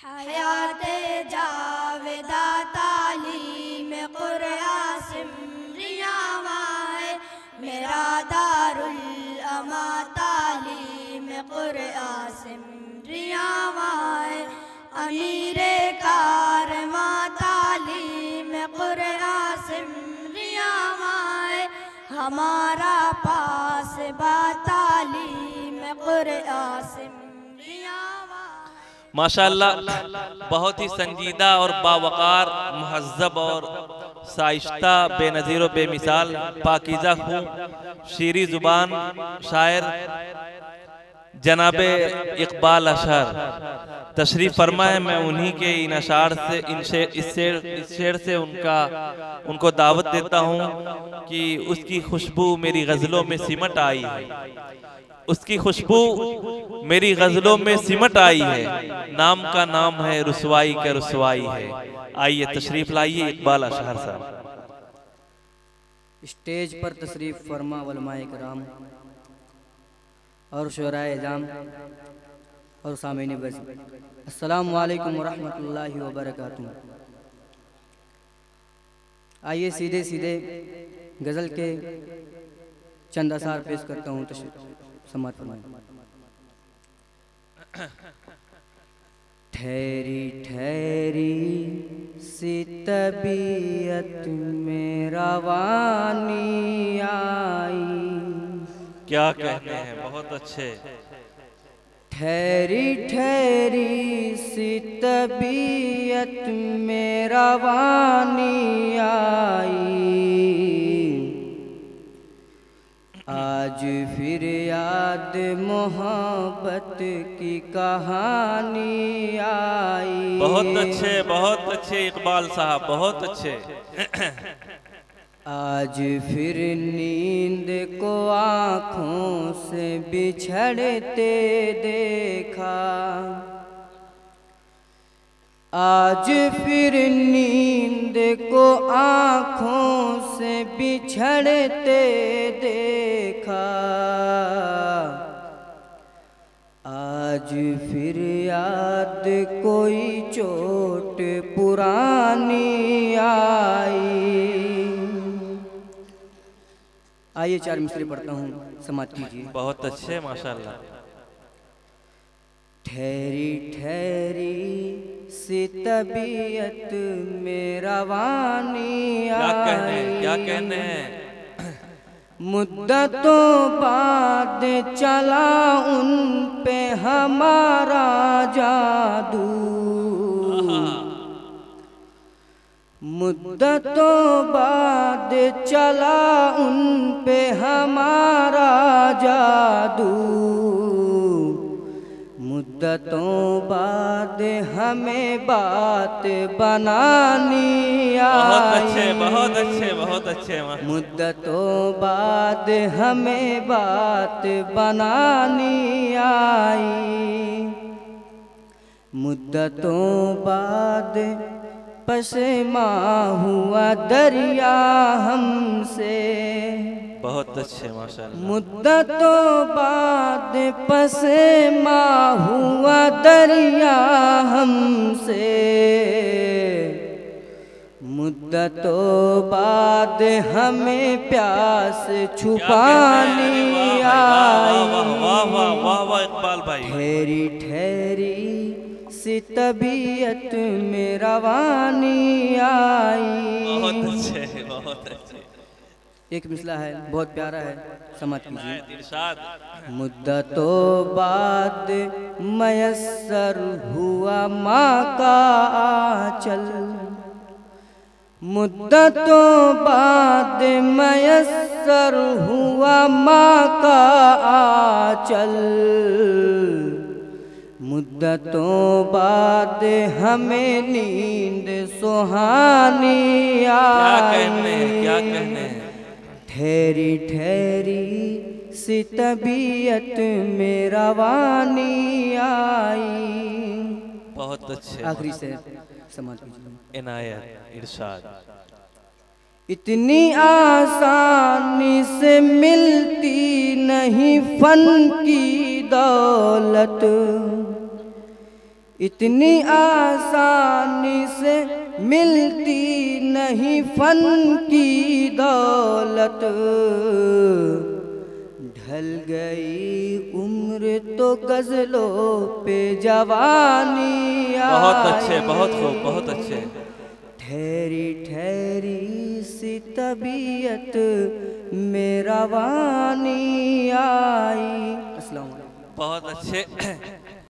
हयाते जावेदा तालीम कुरआन सिमरियावा है मेरा दारुल अमा तालीम कुरआन सिमरियावा है अमीरे कारवा तालीम कुरआन सिमरियावा है हमारा पास बा तालीम कुरआन सिमरियावा। माशाअल्लाह बहुत ही संजीदा और बावकार महज़्ज़ब और साइश्ता बेनज़ीर व बेमिसाल पाकीज़ा खून शीरी ज़ुबान शायर जनाबे इकबाल अशहर तशरीफ़ फरमा है। मैं उन्हीं के इन अशार से इस शेर से उनको दावत देता हूँ कि उसकी खुशबू मेरी गज़लों में सिमट आई है, उसकी खुशबू मेरी गज़लों में सिमट आई है, नाम का नाम है रुसवाई का रुसवाई है। आइए तशरीफ लाइए इकबाल अशहर साहब। स्टेज पर तशरीफ फरमा उलमाए किराम और शुराए जाम और सामीन बज़, अस्सलामु अलैकुम वरहमतुल्लाहि वबरकातुहू। आइए सीधे सीधे गज़ल के चंद असार पेश करता हूँ, समात फरमाएं। ठहरी ठहरी सी तबीयत में रवानी आई, क्या कहते हैं, बहुत अच्छे। ठहरी ठहरी सी तबीयत में रवानी आई, आज फिर याद मोहब्बत की कहानी आई। बहुत अच्छे इकबाल साहब, बहुत अच्छे। आज फिर नींद को आँखों से बिछड़ते देखा, आज फिर नींद को आँखों से बिछड़ते देखा, आज फिर याद कोई चोट पुरानी आई। आइए चार मिसरे पढ़ता हूँ, समात कीजिए। बहुत अच्छे माशाल्लाह। ठहरी ठहरी सी तबीयत में रवानी आई, क्या कहने हैं। मुद्दतों बाद चला उन पे हमारा जादू, मुद्दतों बाद चला उन पे हमारा जादू, मुद्दतों बाद हमें बात बनानी आई। बहुत अच्छे। मुद्दतों बाद हमें बात बनानी आई, मुद्दतों बाद पशमा हुआ दरिया हमसे, बहुत अच्छे माशाल्लाह। मुद्दतों बाद पशमा हुआ दरिया हमसे, मुद्दतों बाद हमें प्यास छुपानी आई। इकबाल भाई। ठहरी ठहरी सी तबीयत में रवानी आई। बहुत अच्छे। एक मिसला है, बहुत प्यारा है, समात कीजिए। इरशाद। मुद्दतों बाद मयस्सर हुआ माँ का आंचल, मुद्दतों बाद मयस्सर हुआ माँ का आंचल, मुद्दतों बाद हमें नींद सुहानी आई। क्या कहने हैं। ठहरी ठहरी सी तबीयत में रवानी आई। बहुत अच्छे। आखिरी से समात कीजिए। इनायत इरशाद। इतनी आसानी से मिलती नहीं फन की दौलत, इतनी आसानी से मिलती नहीं फन की दौलत, ढल गई उम्र तो गजलों पे जवानी आई। बहुत अच्छे, बहुत खूब, बहुत अच्छे। ठहरी ठहरी सी तबीयत में रवानी आई। अस्सलाम वालेकुम। बहुत अच्छे।